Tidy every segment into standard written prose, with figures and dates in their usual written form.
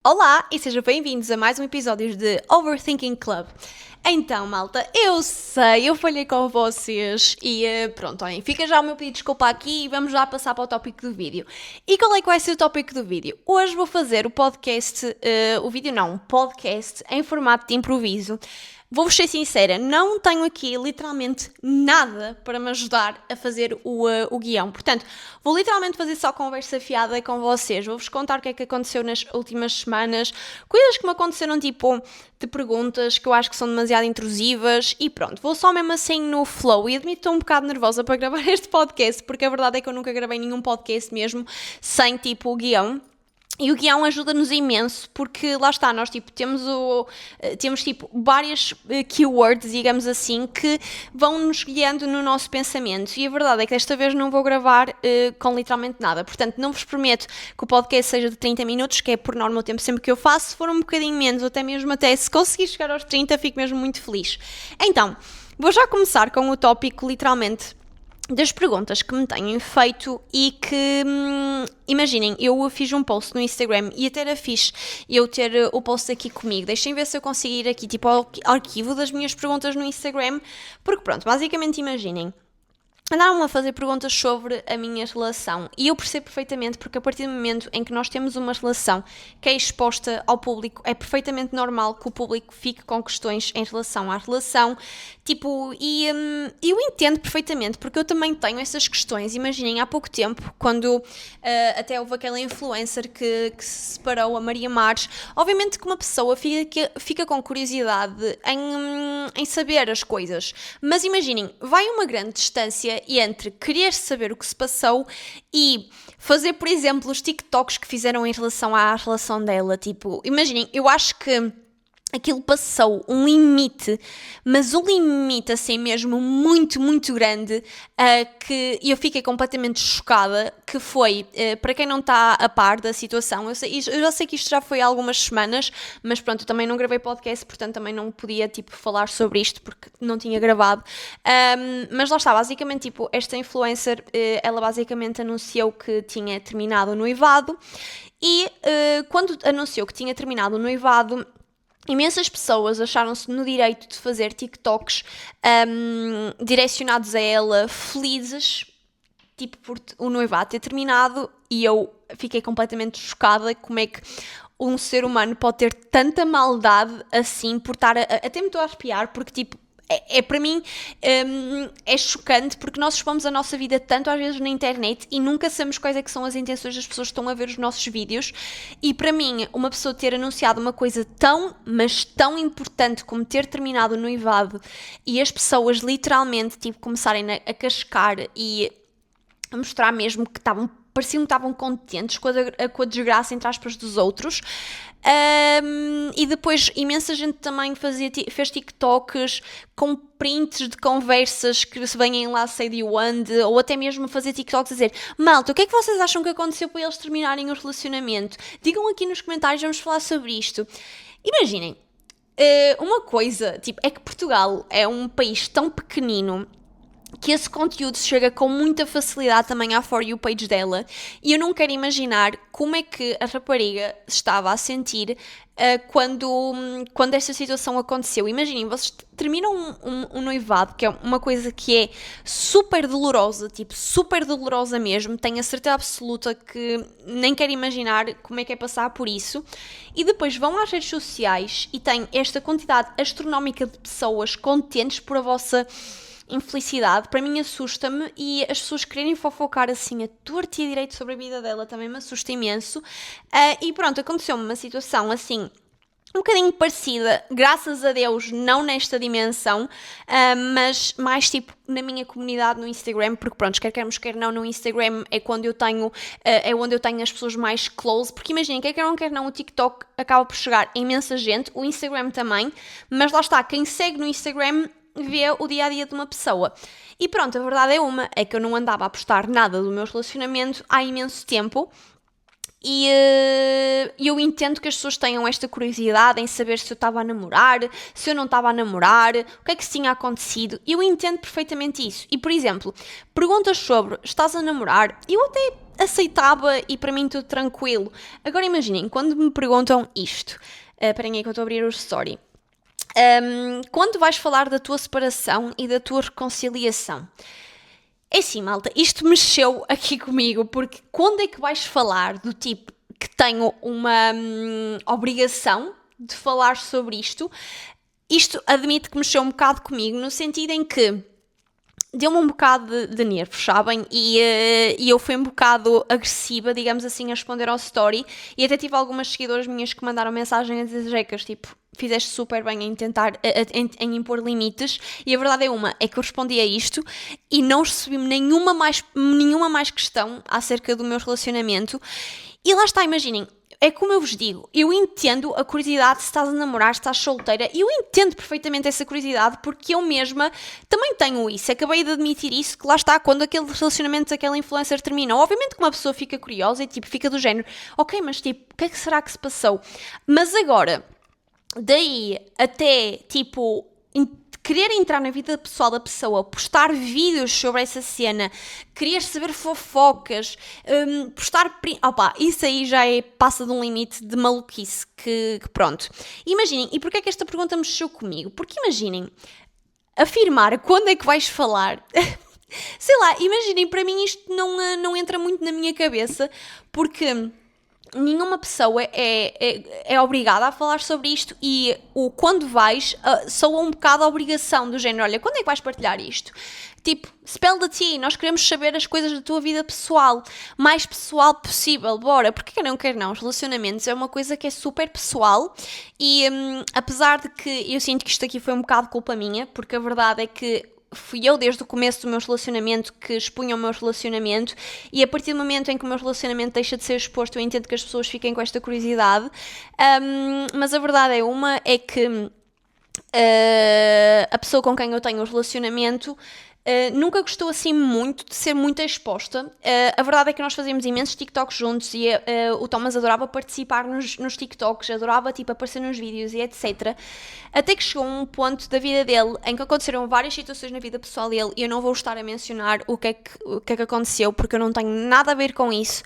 Olá e sejam bem-vindos a mais um episódio de Overthinking Club. Então, malta, eu sei, eu falhei com vocês e pronto, olhem, fica já o meu pedido de desculpa aqui e vamos já passar para o tópico do vídeo. E qual é que vai ser o tópico do vídeo? Hoje vou fazer o podcast, um podcast em formato de improviso. Vou-vos ser sincera, não tenho aqui literalmente nada para me ajudar a fazer o guião. Portanto, vou literalmente fazer só conversa fiada com vocês. Vou-vos contar o que é que aconteceu nas últimas semanas, coisas que me aconteceram tipo de perguntas que eu acho que são demasiado intrusivas e pronto, vou só mesmo assim no flow e admito que estou um bocado nervosa para gravar este podcast, porque a verdade é que eu nunca gravei nenhum podcast mesmo sem tipo o guião. E o guião ajuda-nos imenso, porque lá está, nós tipo, temos tipo, várias keywords, digamos assim, que vão-nos guiando no nosso pensamento. E a verdade é que desta vez não vou gravar com literalmente nada. Portanto, não vos prometo que o podcast seja de 30 minutos, que é por norma o tempo sempre que eu faço. Se for um bocadinho menos, ou até mesmo se conseguir chegar aos 30, fico mesmo muito feliz. Então, vou já começar com o tópico, literalmente, das perguntas que me têm feito e que, imaginem, eu fiz um post no Instagram e até era fixe eu ter o post aqui comigo. Deixem ver se eu consigo ir aqui, tipo, ao arquivo das minhas perguntas no Instagram, porque pronto, basicamente imaginem. Andaram-me a fazer perguntas sobre a minha relação e eu percebo perfeitamente porque a partir do momento em que nós temos uma relação que é exposta ao público, é perfeitamente normal que o público fique com questões em relação à relação, tipo, e eu entendo perfeitamente porque eu também tenho essas questões. Imaginem, há pouco tempo, quando até houve aquela influencer que se separou, a Maria Mares, obviamente que uma pessoa fica com curiosidade em saber as coisas, mas imaginem, vai uma grande distância e entre querer saber o que se passou e fazer, por exemplo, os TikToks que fizeram em relação à relação dela. Tipo, imaginem, eu acho que aquilo passou um limite, mas um limite assim mesmo muito, muito grande, que eu fiquei completamente chocada, que foi, para quem não está a par da situação, eu já sei que isto já foi há algumas semanas, mas pronto, eu também não gravei podcast, portanto também não podia, tipo, falar sobre isto, porque não tinha gravado, mas lá está, basicamente, tipo, esta influencer, ela basicamente anunciou que tinha terminado o noivado, e quando anunciou que tinha terminado o noivado, imensas pessoas acharam-se no direito de fazer TikToks direcionados a ela, felizes, tipo, por o noivado ter terminado, e eu fiquei completamente chocada como é que um ser humano pode ter tanta maldade assim, por estar até me estou a arrepiar, porque tipo, para mim é chocante porque nós expomos a nossa vida tanto às vezes na internet e nunca sabemos quais é que são as intenções das pessoas que estão a ver os nossos vídeos, e para mim uma pessoa ter anunciado uma coisa tão, mas tão importante como ter terminado o noivado e as pessoas literalmente tipo, começarem a cascar e a mostrar mesmo que pareciam que estavam contentes com a desgraça, entre aspas, dos outros. E depois imensa gente também fez TikToks com prints de conversas que se vêm lá sei de onde, ou até mesmo fazer TikToks a dizer: malta, o que é que vocês acham que aconteceu para eles terminarem o relacionamento? Digam aqui nos comentários, vamos falar sobre isto. Imaginem, uma coisa, tipo, é que Portugal é um país tão pequenino que esse conteúdo chega com muita facilidade também à For You page dela, e eu não quero imaginar como é que a rapariga estava a sentir quando esta situação aconteceu. Imaginem, vocês terminam um noivado, que é uma coisa que é super dolorosa, tipo, super dolorosa mesmo, tenho a certeza absoluta que nem quero imaginar como é que é passar por isso, e depois vão às redes sociais e têm esta quantidade astronómica de pessoas contentes por a vossa infelicidade. Para mim assusta-me, e as pessoas quererem fofocar assim a torto e a direito sobre a vida dela também me assusta imenso. E pronto, aconteceu-me uma situação assim um bocadinho parecida, graças a Deus, não nesta dimensão, mas mais tipo na minha comunidade no Instagram, porque pronto, quer queremos, quer não, no Instagram é quando eu tenho, é onde eu tenho as pessoas mais close, porque imaginem, quer não, o TikTok acaba por chegar a imensa gente, o Instagram também, mas lá está, quem segue no Instagram vê o dia-a-dia de uma pessoa. E pronto, a verdade é que eu não andava a postar nada do meu relacionamento há imenso tempo, e eu entendo que as pessoas tenham esta curiosidade em saber se eu estava a namorar, se eu não estava a namorar, o que é que se tinha acontecido. Eu entendo perfeitamente isso. E, por exemplo, perguntas sobre estás a namorar, eu aceitava e para mim tudo tranquilo. Agora imaginem, quando me perguntam isto, esperem aí que eu estou a abrir o story. Quando vais falar da tua separação e da tua reconciliação? É assim, malta, isto mexeu aqui comigo, porque quando é que vais falar do tipo que tenho uma obrigação de falar sobre isto? Isto admito que mexeu um bocado comigo, no sentido em que deu-me um bocado de nervos, sabem? E eu fui um bocado agressiva, digamos assim, a responder ao story. E até tive algumas seguidoras minhas que mandaram mensagem a dizer, Jecas, tipo, fizeste super bem em tentar, em impor limites. E a verdade é que eu respondi a isto e não recebi nenhuma mais questão acerca do meu relacionamento. E lá está, imaginem. É como eu vos digo, eu entendo a curiosidade se estás a namorar, se estás solteira, e eu entendo perfeitamente essa curiosidade porque eu mesma também tenho isso, acabei de admitir isso, que lá está, quando aquele relacionamento daquela influencer termina, obviamente que uma pessoa fica curiosa e tipo, fica do género, ok, mas tipo, o que é que será que se passou? Mas agora, daí até tipo, querer entrar na vida pessoal da pessoa, postar vídeos sobre essa cena, querer saber fofocas, postar... Opa, isso aí já passa de um limite de maluquice que pronto. Imaginem, e porquê é que esta pergunta mexeu comigo? Porque imaginem, afirmar quando é que vais falar... Sei lá, imaginem, para mim isto não entra muito na minha cabeça, porque... Nenhuma pessoa é obrigada a falar sobre isto e o quando vais soa um bocado a obrigação do género, olha, quando é que vais partilhar isto? Tipo, spill the tea, nós queremos saber as coisas da tua vida pessoal, mais pessoal possível, bora, porque quem não quer não, os relacionamentos é uma coisa que é super pessoal e apesar de que eu sinto que isto aqui foi um bocado culpa minha, porque a verdade é que fui eu desde o começo do meu relacionamento que expunha o meu relacionamento e a partir do momento em que o meu relacionamento deixa de ser exposto eu entendo que as pessoas fiquem com esta curiosidade, mas a verdade é que a pessoa com quem eu tenho o relacionamento nunca gostou assim muito de ser muito exposta. A verdade é que nós fazíamos imensos TikToks juntos e o Thomas adorava participar nos TikToks, adorava tipo aparecer nos vídeos e etc. Até que chegou um ponto da vida dele em que aconteceram várias situações na vida pessoal dele e eu não vou estar a mencionar o que é que aconteceu porque eu não tenho nada a ver com isso,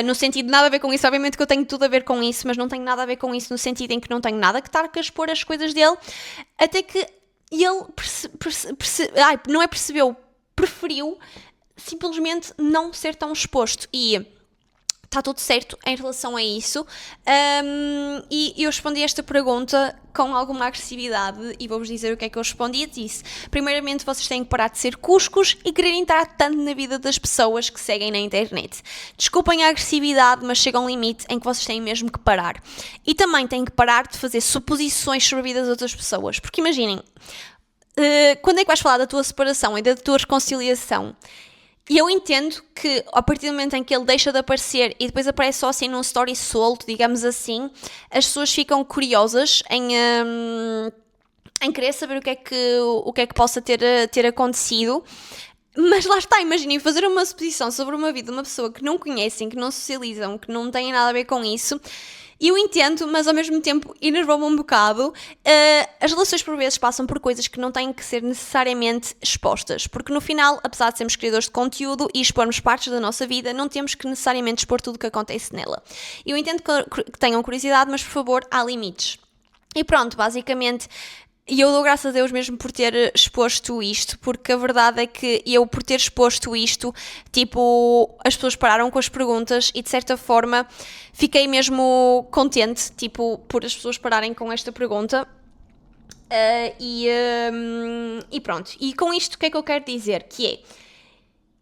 no sentido de nada a ver com isso, obviamente que eu tenho tudo a ver com isso, mas não tenho nada a ver com isso no sentido em que não tenho nada que estar a expor as coisas dele, até que ele não é percebeu, preferiu simplesmente não ser tão exposto e está tudo certo em relação a isso. E eu respondi esta pergunta com alguma agressividade e vou-vos dizer o que é que eu respondi. Eu disse, primeiramente vocês têm que parar de ser cuscos e querer entrar tanto na vida das pessoas que seguem na internet. Desculpem a agressividade, mas chega a um limite em que vocês têm mesmo que parar. E também têm que parar de fazer suposições sobre a vida das outras pessoas, porque imaginem, quando é que vais falar da tua separação e da tua reconciliação? E eu entendo que a partir do momento em que ele deixa de aparecer e depois aparece só assim num story solto, digamos assim, as pessoas ficam curiosas em querer saber o que é que possa ter acontecido. Mas lá está, imaginem, fazer uma suposição sobre uma vida de uma pessoa que não conhecem, que não socializam, que não têm nada a ver com isso. Eu entendo, mas ao mesmo tempo enervou-me um bocado. As relações por vezes passam por coisas que não têm que ser necessariamente expostas, porque no final, apesar de sermos criadores de conteúdo e expormos partes da nossa vida, não temos que necessariamente expor tudo o que acontece nela. Eu entendo que tenham curiosidade, mas por favor, há limites. E pronto, basicamente... E eu dou graças a Deus mesmo por ter exposto isto, porque a verdade é que eu, por ter exposto isto, tipo, as pessoas pararam com as perguntas e de certa forma fiquei mesmo contente, tipo, por as pessoas pararem com esta pergunta. E pronto. E com isto o que é que eu quero dizer? Que é,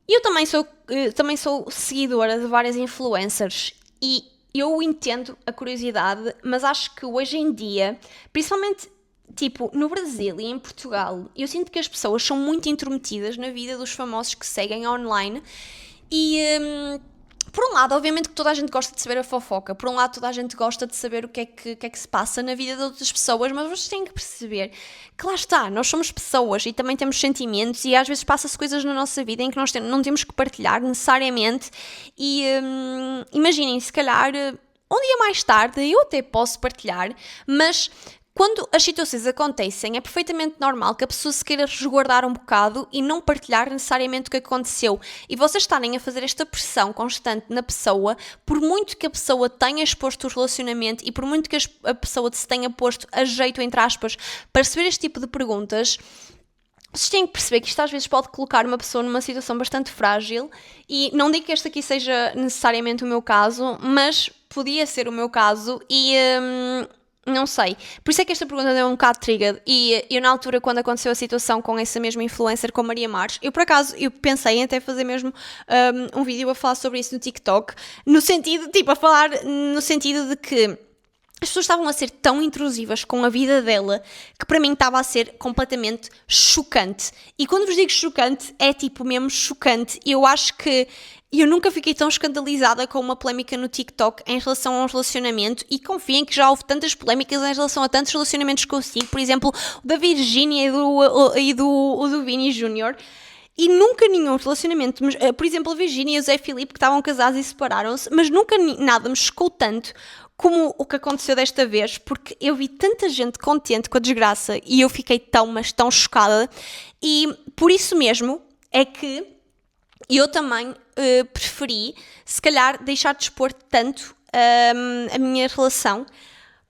eu também sou seguidora de várias influencers e eu entendo a curiosidade, mas acho que hoje em dia, principalmente... Tipo, no Brasil e em Portugal, eu sinto que as pessoas são muito intrometidas na vida dos famosos que seguem online e, por um lado, obviamente que toda a gente gosta de saber a fofoca, por um lado toda a gente gosta de saber o que é que se passa na vida de outras pessoas, mas vocês têm que perceber que lá está, nós somos pessoas e também temos sentimentos e às vezes passa-se coisas na nossa vida em que nós não temos que partilhar necessariamente e imaginem, se calhar um dia mais tarde eu até posso partilhar, mas... quando as situações acontecem, é perfeitamente normal que a pessoa se queira resguardar um bocado e não partilhar necessariamente o que aconteceu. E vocês estarem a fazer esta pressão constante na pessoa, por muito que a pessoa tenha exposto o relacionamento e por muito que a pessoa se tenha posto a jeito, entre aspas, para receber este tipo de perguntas, vocês têm que perceber que isto às vezes pode colocar uma pessoa numa situação bastante frágil, e não digo que este aqui seja necessariamente o meu caso, mas podia ser o meu caso e não sei. Por isso é que esta pergunta deu um bocado triggered. E eu na altura, quando aconteceu a situação com essa mesma influencer, com a Maria Mares, eu por acaso, eu pensei em até fazer mesmo um vídeo a falar sobre isso no TikTok, no sentido, tipo, a falar no sentido de que as pessoas estavam a ser tão intrusivas com a vida dela que para mim estava a ser completamente chocante. E quando vos digo chocante, é tipo mesmo chocante. Eu acho que eu nunca fiquei tão escandalizada com uma polémica no TikTok em relação a um relacionamento, e confiem que já houve tantas polémicas em relação a tantos relacionamentos consigo, por exemplo, o da Virgínia e do Vini Júnior. E nunca nenhum relacionamento, por exemplo, a Virgínia e o Zé Filipe, que estavam casados e separaram-se, mas nunca nada me chocou tanto como o que aconteceu desta vez, porque eu vi tanta gente contente com a desgraça e eu fiquei tão, mas tão chocada, e por isso mesmo é que eu também preferi, se calhar, deixar de expor tanto a minha relação,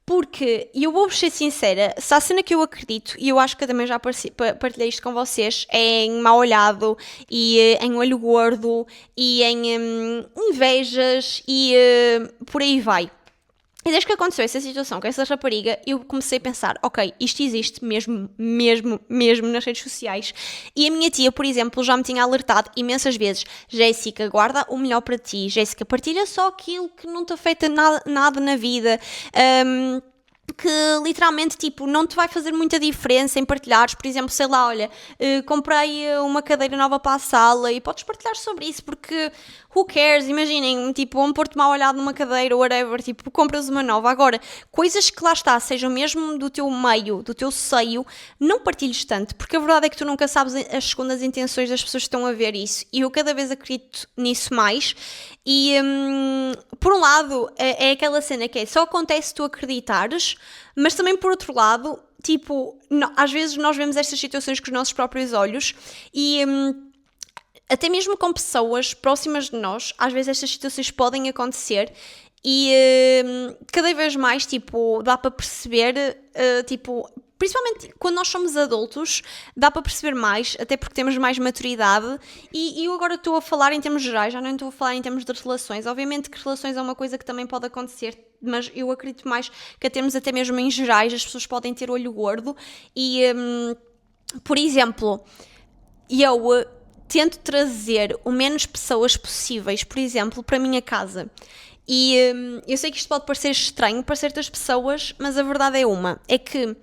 porque, e eu vou-vos ser sincera, se há cena que eu acredito, e eu acho que eu também já partilhei isto com vocês, é em mal olhado, e em olho gordo, e em invejas, e por aí vai. E desde que aconteceu essa situação com essa rapariga, eu comecei a pensar, ok, isto existe mesmo nas redes sociais. E a minha tia, por exemplo, já me tinha alertado imensas vezes: Jéssica, guarda o melhor para ti. Jéssica, partilha só aquilo que não te afeta nada na vida. Que literalmente, tipo, não te vai fazer muita diferença em partilhares. Por exemplo, sei lá, olha, comprei uma cadeira nova para a sala e podes partilhar sobre isso, porque who cares? Imaginem, tipo, vão pôr-te mal olhado numa cadeira ou whatever, tipo, compras uma nova. Agora, coisas que lá está, sejam mesmo do teu meio, do teu seio, não partilhes tanto, porque a verdade é que tu nunca sabes as segundas intenções das pessoas que estão a ver isso, e eu cada vez acredito nisso mais. E por um lado é aquela cena que é, só acontece se tu acreditares, mas também por outro lado, tipo, às vezes nós vemos estas situações com os nossos próprios olhos, e até mesmo com pessoas próximas de nós, às vezes estas situações podem acontecer, e cada vez mais, tipo, dá para perceber, tipo, principalmente quando nós somos adultos, dá para perceber mais, até porque temos mais maturidade, e eu agora estou a falar em termos gerais, já não estou a falar em termos de relações. Obviamente que relações é uma coisa que também pode acontecer, mas eu acredito mais que a termos até mesmo em gerais, as pessoas podem ter olho gordo, e, por exemplo, eu tento trazer o menos pessoas possíveis, por exemplo, para a minha casa. E eu sei que isto pode parecer estranho para certas pessoas, mas a verdade é que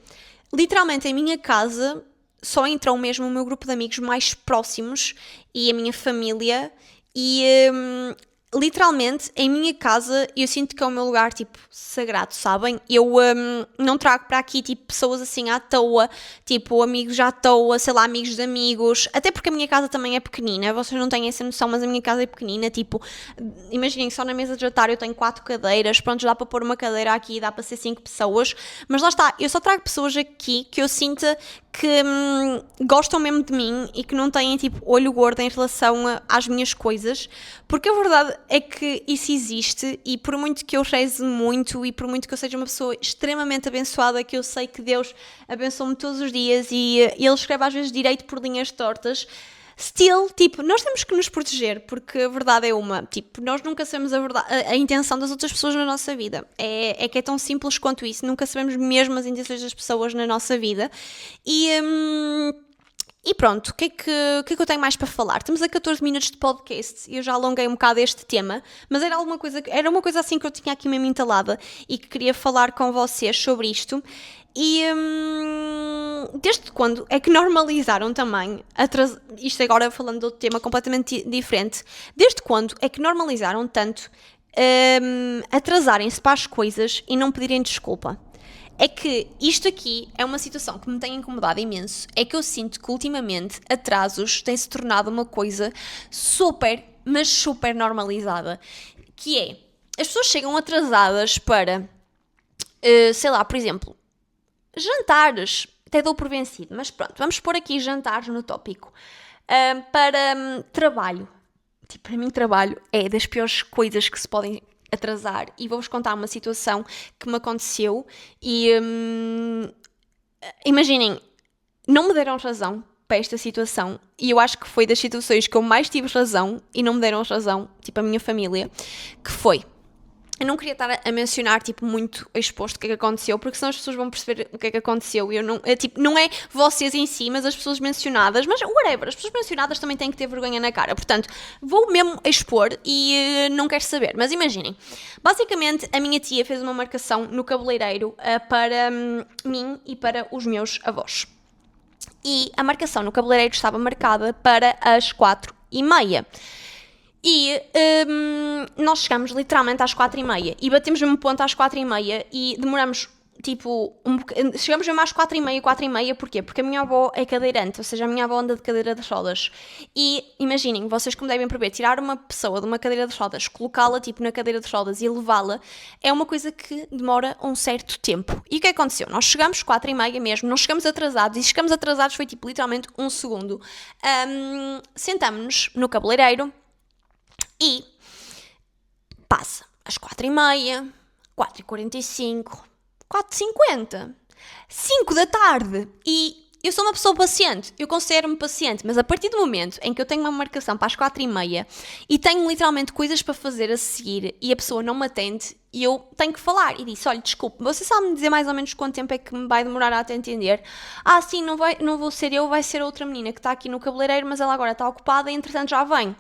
literalmente em minha casa só entram mesmo o meu grupo de amigos mais próximos e a minha família, e literalmente em minha casa eu sinto que é o meu lugar, tipo, sagrado, sabem? Eu não trago para aqui, tipo, pessoas assim à toa, tipo, amigos à toa, sei lá, amigos de amigos, até porque a minha casa também é pequenina, vocês não têm essa noção, mas a minha casa é pequenina, tipo, imaginem, só na mesa de jantar eu tenho 4 cadeiras, pronto, dá para pôr uma cadeira aqui, dá para ser 5 pessoas, mas lá está, eu só trago pessoas aqui que eu sinta que gostam mesmo de mim e que não têm, tipo, olho gordo em relação às minhas coisas, porque a verdade é que isso existe, e por muito que eu reze muito e por muito que eu seja uma pessoa extremamente abençoada, que eu sei que Deus abençoa-me todos os dias e Ele escreve às vezes direito por linhas tortas, still, tipo, nós temos que nos proteger, porque a verdade é uma, tipo, nós nunca sabemos a intenção das outras pessoas na nossa vida, é que é tão simples quanto isso, nunca sabemos mesmo as intenções das pessoas na nossa vida, e pronto, o que é que eu tenho mais para falar? Estamos a 14 minutos de podcast e eu já alonguei um bocado este tema, mas era uma coisa assim que eu tinha aqui mesmo entalada e que queria falar com vocês sobre isto. E desde quando é que normalizaram também, isto agora falando de outro tema completamente diferente, desde quando é que normalizaram tanto atrasarem-se para as coisas e não pedirem desculpa? É que isto aqui é uma situação que me tem incomodado imenso, é que eu sinto que ultimamente atrasos têm-se tornado uma coisa super, mas super normalizada, que é, as pessoas chegam atrasadas para, sei lá, por exemplo, jantares, até dou por vencido, mas pronto, vamos pôr aqui jantares no tópico. Para trabalho. Tipo, para mim trabalho é das piores coisas que se podem atrasar, e vou-vos contar uma situação que me aconteceu e imaginem, não me deram razão para esta situação, e eu acho que foi das situações que eu mais tive razão e não me deram razão, tipo a minha família, que foi, eu não queria estar a mencionar, tipo, muito exposto o que é que aconteceu, porque senão as pessoas vão perceber o que é que aconteceu, e eu não, tipo, não é vocês em si, mas as pessoas mencionadas, mas whatever, as pessoas mencionadas também têm que ter vergonha na cara, portanto, vou mesmo expor e não quero saber, mas imaginem, basicamente a minha tia fez uma marcação no cabeleireiro para mim e para os meus avós, e a marcação no cabeleireiro estava marcada para as 4h30. E nós chegamos literalmente às 4h30 e batemos mesmo ponto às 4h30 e demoramos, tipo, chegamos mesmo às 4h30, 4h30, porquê? Porque a minha avó é cadeirante, ou seja, a minha avó anda de cadeira de rodas. E imaginem, vocês como devem prever, tirar uma pessoa de uma cadeira de rodas, colocá-la tipo na cadeira de rodas e levá-la, é uma coisa que demora um certo tempo. E o que aconteceu? Nós chegamos 4h30 mesmo, não chegamos atrasados, e se chegamos atrasados foi tipo literalmente um segundo. Sentamos-nos no cabeleireiro, e passa às 4h30, 4h45, 4h50, 5 da tarde. E eu sou uma pessoa paciente, eu considero-me paciente, mas a partir do momento em que eu tenho uma marcação para as 4h30 e tenho literalmente coisas para fazer a seguir e a pessoa não me atende, e eu tenho que falar. E disse, olha, desculpe, você sabe-me dizer mais ou menos quanto tempo é que me vai demorar a te entender? Ah, sim, não vou ser eu, vai ser outra menina que está aqui no cabeleireiro, mas ela agora está ocupada e entretanto já vem.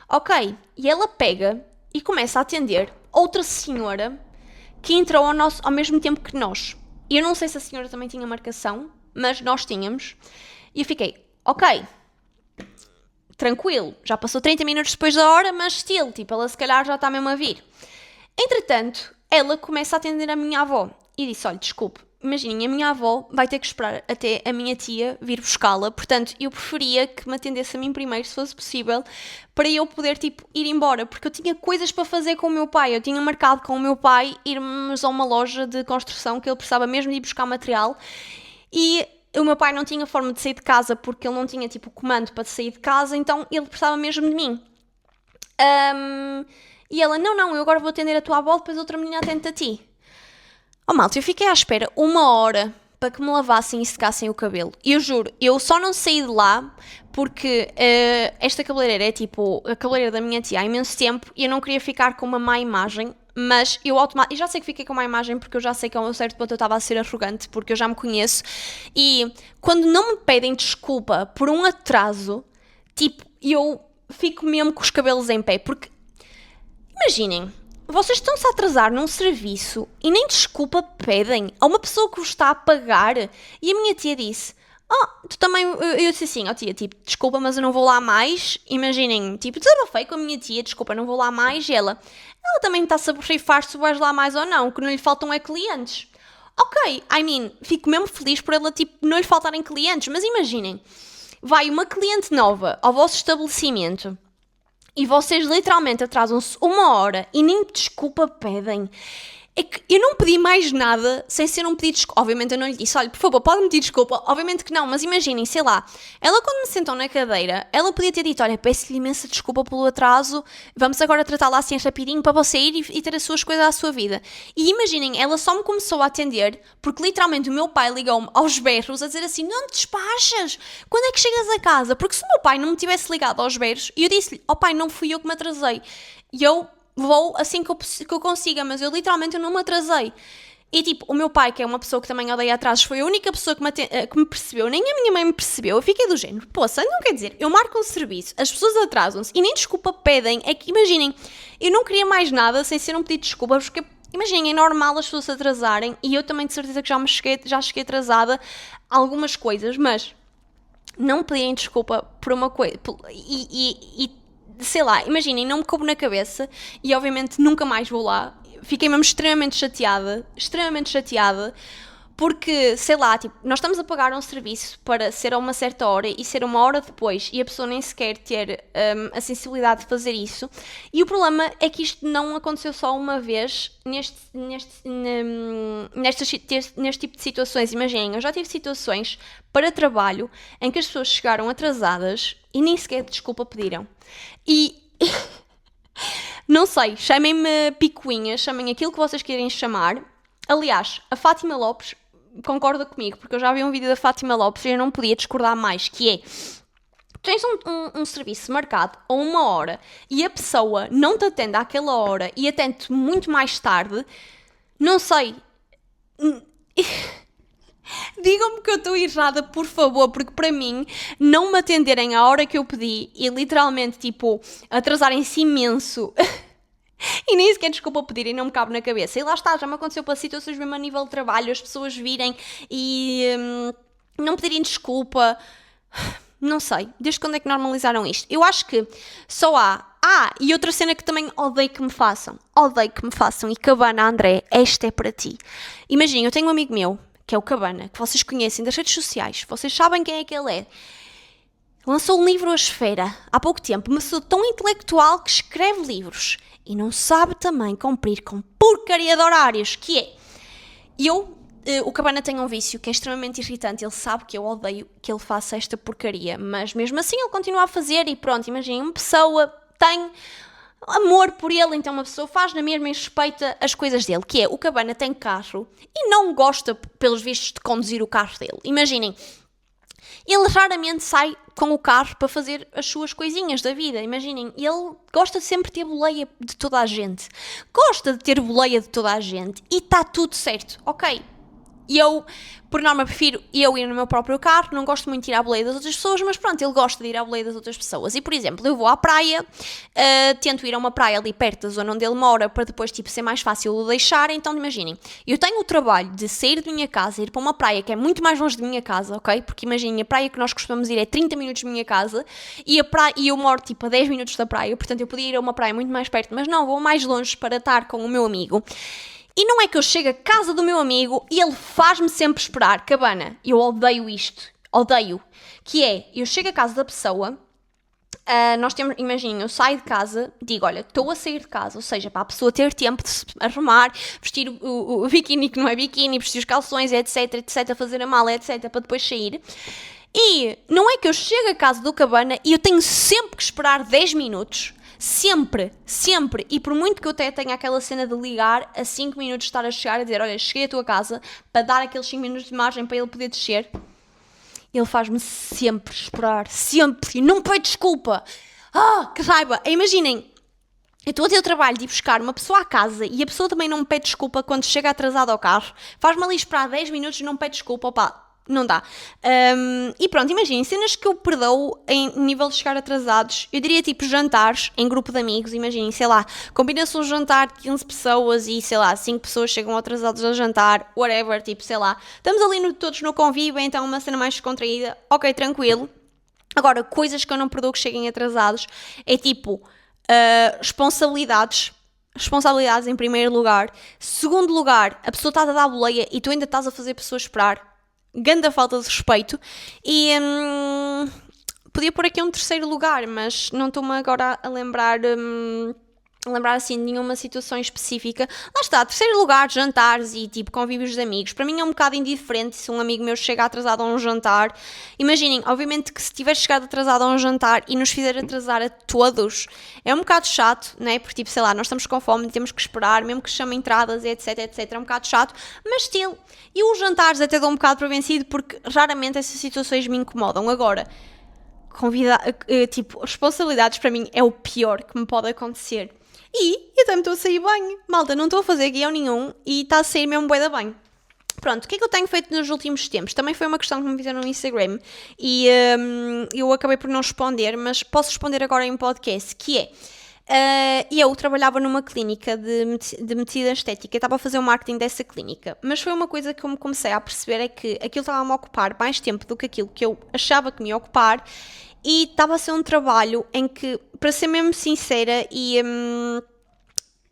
Ok, e ela pega e começa a atender outra senhora que entrou ao mesmo tempo que nós. E eu não sei se a senhora também tinha marcação, mas nós tínhamos. E eu fiquei, ok, tranquilo, já passou 30 minutos depois da hora, mas still, tipo, ela se calhar já está mesmo a vir. Entretanto, ela começa a atender a minha avó e disse, olha, desculpe, imaginem, a minha avó vai ter que esperar até a minha tia vir buscá-la, portanto, eu preferia que me atendesse a mim primeiro, se fosse possível, para eu poder, tipo, ir embora, porque eu tinha coisas para fazer com o meu pai, eu tinha marcado com o meu pai irmos a uma loja de construção, que ele precisava mesmo de ir buscar material, e o meu pai não tinha forma de sair de casa, porque ele não tinha, tipo, comando para sair de casa, então ele precisava mesmo de mim. E ela, não, eu agora vou atender a tua avó, depois outra menina atende a ti. Oh malta, eu fiquei à espera 1 hora para que me lavassem e secassem o cabelo. E eu juro, eu só não saí de lá porque esta cabeleireira é tipo a cabeleireira da minha tia há imenso tempo e eu não queria ficar com uma má imagem, mas eu já sei que fiquei com uma má imagem porque eu já sei que a um certo ponto eu estava a ser arrogante, porque eu já me conheço, e quando não me pedem desculpa por um atraso, tipo, eu fico mesmo com os cabelos em pé, porque imaginem, vocês estão-se a atrasar num serviço e nem desculpa pedem a uma pessoa que vos está a pagar. E a minha tia disse, tu também... Eu disse assim, tia, tipo, desculpa, mas eu não vou lá mais. Imaginem, tipo, desabafei com a minha tia, desculpa, não vou lá mais. E ela também está-se a borrifar se vais lá mais ou não, que não lhe faltam clientes. Ok, fico mesmo feliz por ela, tipo, não lhe faltarem clientes, mas imaginem, vai uma cliente nova ao vosso estabelecimento e vocês literalmente atrasam-se 1 hora e nem desculpa pedem. É que eu não pedi mais nada sem ser um pedido de desculpa. Obviamente eu não lhe disse, olha, por favor, pode-me pedir desculpa. Obviamente que não, mas imaginem, sei lá, ela quando me sentou na cadeira, ela podia ter dito, olha, peço-lhe imensa desculpa pelo atraso, vamos agora tratá-la assim rapidinho para você ir e ter as suas coisas à sua vida. E imaginem, ela só me começou a atender porque literalmente o meu pai ligou-me aos berros a dizer assim, não te despachas, quando é que chegas a casa? Porque se o meu pai não me tivesse ligado aos berros, e eu disse-lhe, pai, não fui eu que me atrasei. E eu vou assim que eu consiga, mas eu literalmente não me atrasei. E tipo, o meu pai, que é uma pessoa que também odeia atrasos, foi a única pessoa que me percebeu, nem a minha mãe me percebeu. Eu fiquei do género, poça, não quer dizer, eu marco um serviço, as pessoas atrasam-se e nem desculpa pedem. É que imaginem, eu não queria mais nada sem ser um pedido de desculpa, porque imaginem, é normal as pessoas se atrasarem e eu também de certeza que já cheguei atrasada a algumas coisas, mas não pedirem desculpa por uma coisa sei lá, imaginem, não me coube na cabeça e obviamente nunca mais vou lá. Fiquei mesmo extremamente chateada, Porque, sei lá, tipo, nós estamos a pagar um serviço para ser a uma certa hora e ser uma hora depois e a pessoa nem sequer ter a sensibilidade de fazer isso. E o problema é que isto não aconteceu só uma vez neste tipo de situações. Imaginem, eu já tive situações para trabalho em que as pessoas chegaram atrasadas e nem sequer desculpa pediram. E... não sei, chamem-me picuinhas, chamem aquilo que vocês querem chamar. Aliás, a Fátima Lopes concorda comigo, porque eu já vi um vídeo da Fátima Lopes e eu não podia discordar mais, que é, tens um serviço marcado a uma hora e a pessoa não te atende àquela hora e atende-te muito mais tarde, não sei... digam-me que eu estou errada, por favor, porque para mim, não me atenderem à hora que eu pedi e literalmente, tipo, atrasarem-se imenso... e nem sequer desculpa pedir e não me cabe na cabeça. E lá está, já me aconteceu para situações mesmo a nível de trabalho, as pessoas virem e não pedirem desculpa. Não sei, desde quando é que normalizaram isto? Eu acho que só há... e outra cena que também odeio que me façam. E Cabana, André, esta é para ti. Imaginem, eu tenho um amigo meu, que é o Cabana, que vocês conhecem das redes sociais, vocês sabem quem é que ele é. Lançou um livro A Esfera, há pouco tempo, uma pessoa tão intelectual que escreve livros e não sabe também cumprir com porcaria de horários, que é... o Cabana tem um vício que é extremamente irritante, ele sabe que eu odeio que ele faça esta porcaria, mas mesmo assim ele continua a fazer e pronto, imaginem, uma pessoa tem amor por ele, então uma pessoa faz na mesma e respeita as coisas dele, que é, o Cabana tem carro e não gosta, pelos vistos, de conduzir o carro dele. Imaginem, ele raramente sai com o carro para fazer as suas coisinhas da vida. Imaginem, ele gosta de sempre ter boleia de toda a gente. E está tudo certo, ok? E eu, por norma, prefiro eu ir no meu próprio carro, não gosto muito de ir à boleia das outras pessoas, mas pronto, ele gosta de ir à boleia das outras pessoas. E, por exemplo, eu vou à praia, tento ir a uma praia ali perto da zona onde ele mora para depois, tipo, ser mais fácil o deixar. Então, imaginem, eu tenho o trabalho de sair da minha casa, ir para uma praia que é muito mais longe da minha casa, ok? Porque, imaginem, a praia que nós costumamos ir é 30 minutos da minha casa e eu moro, tipo, a 10 minutos da praia, portanto, eu podia ir a uma praia muito mais perto, mas não, vou mais longe para estar com o meu amigo. E não é que eu chego à casa do meu amigo e ele faz-me sempre esperar. Cabana, eu odeio isto. Odeio. Que é, eu chego à casa da pessoa, nós temos, imaginem, eu saio de casa, digo, olha, estou a sair de casa, ou seja, para a pessoa ter tempo de se arrumar, vestir o biquíni que não é biquíni, vestir os calções, etc, fazer a mala, etc, para depois sair. E não é que eu chego à casa do Cabana e eu tenho sempre que esperar 10 minutos... Sempre. E por muito que eu até tenha aquela cena de ligar a 5 minutos de estar a chegar e dizer, olha, cheguei à tua casa, para dar aqueles 5 minutos de margem para ele poder descer, ele faz-me sempre esperar. Sempre. E não pede desculpa. Que raiva. Imaginem, eu estou a ter o trabalho de ir buscar uma pessoa à casa e a pessoa também não me pede desculpa quando chega atrasada ao carro. Faz-me ali esperar 10 minutos e não me pede desculpa. Opá, não dá. E pronto, imaginem, cenas que eu perdoo em nível de chegar atrasados, eu diria tipo jantares em grupo de amigos, imaginem, sei lá, combina-se um jantar de 15 pessoas e sei lá, 5 pessoas chegam atrasados ao jantar, whatever, tipo, sei lá, estamos ali todos no convívio, então uma cena mais descontraída, ok, tranquilo. Agora, coisas que eu não perdoo que cheguem atrasados é tipo, responsabilidades em primeiro lugar. Segundo lugar, a pessoa está a dar boleia e tu ainda estás a fazer pessoas esperar. Ganda falta de respeito. E podia pôr aqui um terceiro lugar, mas não estou-me agora a lembrar assim de nenhuma situação específica. Lá está, terceiro lugar, jantares e tipo convívios de amigos. Para mim é um bocado indiferente se um amigo meu chega atrasado a um jantar. Imaginem, obviamente que se tiver chegado atrasado a um jantar e nos fizer atrasar a todos, é um bocado chato, né? Porque tipo, sei lá, nós estamos com fome, temos que esperar, mesmo que chamem entradas, etc, é um bocado chato, mas still. E os jantares até dou um bocado para vencido porque raramente essas situações me incomodam. Agora, tipo, responsabilidades para mim é o pior que me pode acontecer. E eu também estou a sair bem. Malta, não estou a fazer guião nenhum e está a sair mesmo bué da bem. Pronto, o que é que eu tenho feito nos últimos tempos? Também foi uma questão que me fizeram no Instagram e eu acabei por não responder, mas posso responder agora em podcast, que é... eu trabalhava numa clínica de medicina estética, estava a fazer o marketing dessa clínica, mas foi uma coisa que eu me comecei a perceber, é que aquilo estava-me a ocupar mais tempo do que aquilo que eu achava que me ia ocupar, e estava a ser um trabalho em que, para ser mesmo sincera, e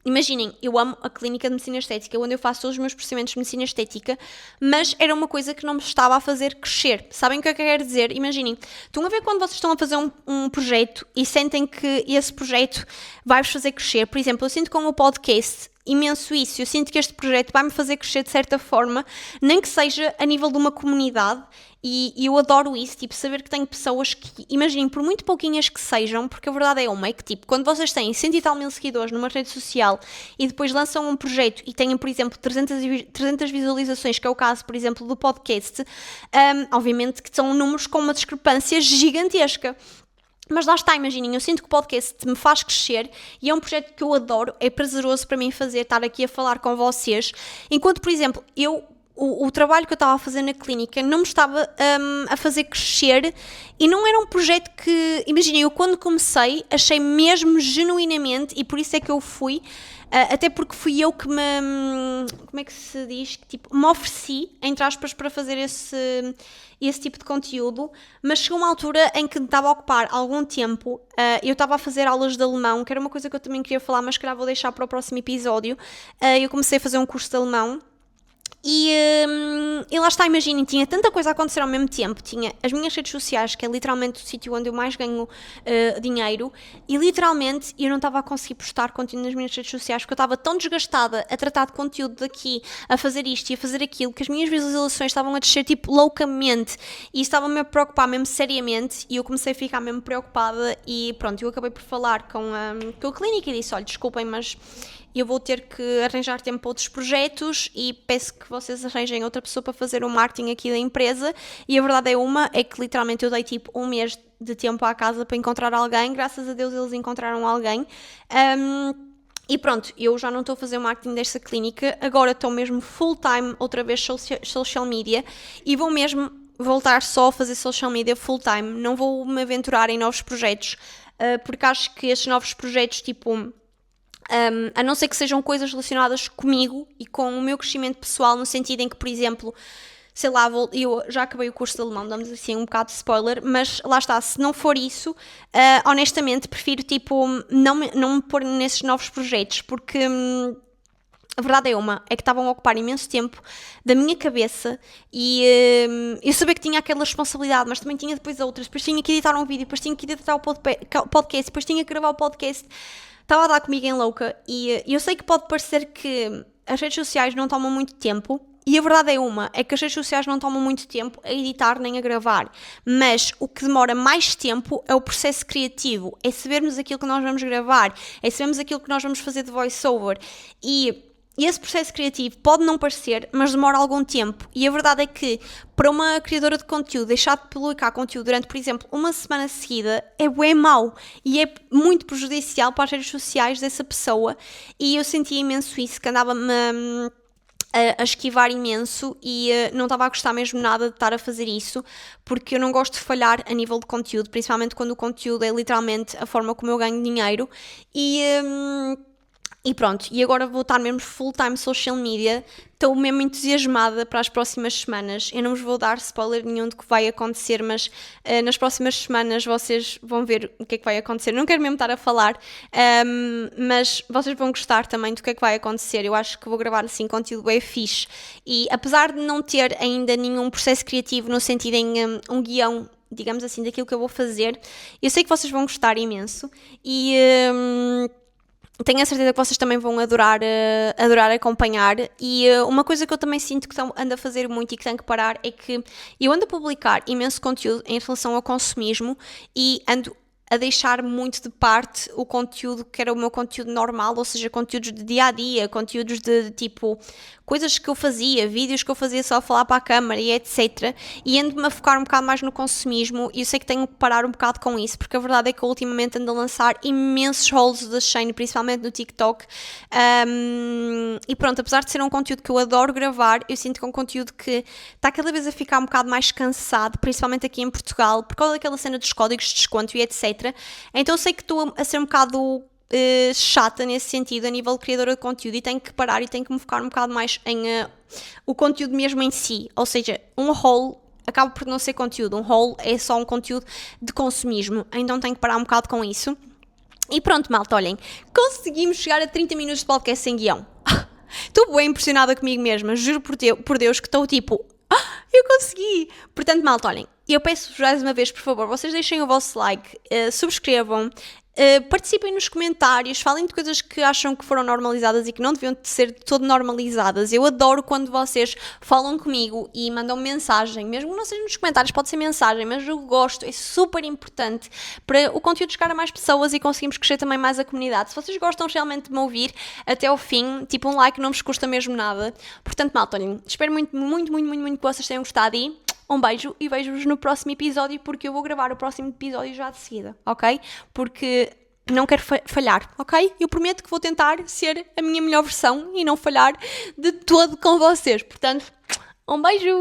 Imaginem, eu amo a clínica de medicina estética, onde eu faço todos os meus procedimentos de medicina estética, mas era uma coisa que não me estava a fazer crescer. Sabem o que é que eu quero dizer? Imaginem, estão a ver quando vocês estão a fazer um projeto e sentem que esse projeto vai-vos fazer crescer. Por exemplo, eu sinto com o podcast imenso isso. Eu sinto que este projeto vai-me fazer crescer de certa forma, nem que seja a nível de uma comunidade, e eu adoro isso, tipo, saber que tenho pessoas que, imaginem, por muito pouquinhas que sejam, porque a verdade é que, tipo, quando vocês têm 100 e tal mil seguidores numa rede social e depois lançam um projeto e têm, por exemplo, 300 visualizações, que é o caso, por exemplo, do podcast, obviamente que são números com uma discrepância gigantesca. Mas lá está, imaginem, eu sinto que o podcast me faz crescer e é um projeto que eu adoro, é prazeroso para mim fazer, estar aqui a falar com vocês, enquanto, por exemplo, o trabalho que eu estava a fazer na clínica não me estava a fazer crescer e não era um projeto que, imaginem, eu quando comecei achei mesmo genuinamente, e por isso é que eu fui, até porque fui eu que como é que se diz? Tipo, me ofereci, entre aspas, para fazer esse tipo de conteúdo, mas chegou uma altura em que estava a ocupar algum tempo, eu estava a fazer aulas de alemão, que era uma coisa que eu também queria falar, mas que vou deixar para o próximo episódio. Eu comecei a fazer um curso de alemão. E lá está, imaginem, tinha tanta coisa a acontecer ao mesmo tempo. Tinha as minhas redes sociais, que é literalmente o sítio onde eu mais ganho dinheiro, e literalmente eu não estava a conseguir postar conteúdo nas minhas redes sociais porque eu estava tão desgastada a tratar de conteúdo daqui, a fazer isto e a fazer aquilo, que as minhas visualizações estavam a descer tipo loucamente e estava-me a preocupar mesmo seriamente, e eu comecei a ficar mesmo preocupada. E pronto, eu acabei por falar com a clínica e disse: olha, desculpem, mas eu vou ter que arranjar tempo para outros projetos e peço que vocês arranjem outra pessoa para fazer o marketing aqui da empresa. E a verdade é que literalmente eu dei tipo um mês de tempo à casa para encontrar alguém. Graças a Deus eles encontraram alguém. E pronto, eu já não estou a fazer o marketing desta clínica, agora estou mesmo full time outra vez social media, e vou mesmo voltar só a fazer social media full time. Não vou me aventurar em novos projetos, porque acho que estes novos projetos, tipo, a não ser que sejam coisas relacionadas comigo e com o meu crescimento pessoal, no sentido em que, por exemplo, sei lá, eu já acabei o curso de alemão, damos assim um bocado de spoiler, mas lá está, se não for isso, honestamente prefiro tipo não me pôr nesses novos projetos, porque a verdade é que estavam a ocupar imenso tempo da minha cabeça, e eu sabia que tinha aquela responsabilidade, mas também tinha depois outras, depois tinha que editar um vídeo, depois tinha que editar o podcast, depois tinha que gravar o podcast. Estava a dar comigo em louca, e eu sei que pode parecer que as redes sociais não tomam muito tempo, e a verdade é que as redes sociais não tomam muito tempo a editar nem a gravar, mas o que demora mais tempo é o processo criativo, é sabermos aquilo que nós vamos gravar, é sabermos aquilo que nós vamos fazer de voice-over, e esse processo criativo pode não parecer, mas demora algum tempo. E a verdade é que, para uma criadora de conteúdo, deixar de publicar conteúdo durante, por exemplo, uma semana seguida é bué mau e é muito prejudicial para as redes sociais dessa pessoa. E eu sentia imenso isso, que andava-me a esquivar imenso, e não estava a gostar mesmo nada de estar a fazer isso, porque eu não gosto de falhar a nível de conteúdo, principalmente quando o conteúdo é literalmente a forma como eu ganho dinheiro. E pronto, e agora vou estar mesmo full time social media, estou mesmo entusiasmada para as próximas semanas. Eu não vos vou dar spoiler nenhum do que vai acontecer, mas nas próximas semanas vocês vão ver o que é que vai acontecer. Não quero mesmo estar a falar, mas vocês vão gostar também do que é que vai acontecer. Eu acho que vou gravar assim conteúdo bem fixe, e apesar de não ter ainda nenhum processo criativo no sentido em um guião, digamos assim, daquilo que eu vou fazer, eu sei que vocês vão gostar imenso, e tenho a certeza que vocês também vão adorar acompanhar. E uma coisa que eu também sinto que ando a fazer muito e que tenho que parar é que eu ando a publicar imenso conteúdo em relação ao consumismo, e ando a deixar muito de parte o conteúdo que era o meu conteúdo normal, ou seja, conteúdos de dia-a-dia, conteúdos de tipo, coisas que eu fazia, vídeos que eu fazia só a falar para a câmara e etc. E ando-me a focar um bocado mais no consumismo, e eu sei que tenho que parar um bocado com isso, porque a verdade é que eu ultimamente ando a lançar imensos hauls da Shein, principalmente no TikTok. E pronto, apesar de ser um conteúdo que eu adoro gravar, eu sinto que é um conteúdo que está cada vez a ficar um bocado mais cansado, principalmente aqui em Portugal, por causa daquela cena dos códigos de desconto e etc. Então eu sei que estou a ser um bocado chata nesse sentido, a nível de criadora de conteúdo, e tenho que parar e tenho que me focar um bocado mais em o conteúdo mesmo em si. Ou seja, um haul acaba por não ser conteúdo, um haul é só um conteúdo de consumismo, então tenho que parar um bocado com isso. E pronto, malta, olhem, conseguimos chegar a 30 minutos de podcast sem guião. Estou bem impressionada comigo mesma, juro por Deus que estou tipo, eu consegui! Portanto, malta, olhem, eu peço-vos mais uma vez, por favor, vocês deixem o vosso like, subscrevam, participem nos comentários, falem de coisas que acham que foram normalizadas e que não deviam ser de todo normalizadas. Eu adoro quando vocês falam comigo e mandam mensagem, mesmo que não seja nos comentários, pode ser mensagem, mas eu gosto, é super importante para o conteúdo chegar a mais pessoas e conseguirmos crescer também mais a comunidade. Se vocês gostam realmente de me ouvir até ao fim, tipo um like não vos custa mesmo nada. Portanto, malta, olhem, espero muito que vocês tenham gostado e um beijo e vejo-vos no próximo episódio, porque eu vou gravar o próximo episódio já de seguida, ok? Porque não quero falhar, ok? Eu prometo que vou tentar ser a minha melhor versão e não falhar de todo com vocês. Portanto, um beijo!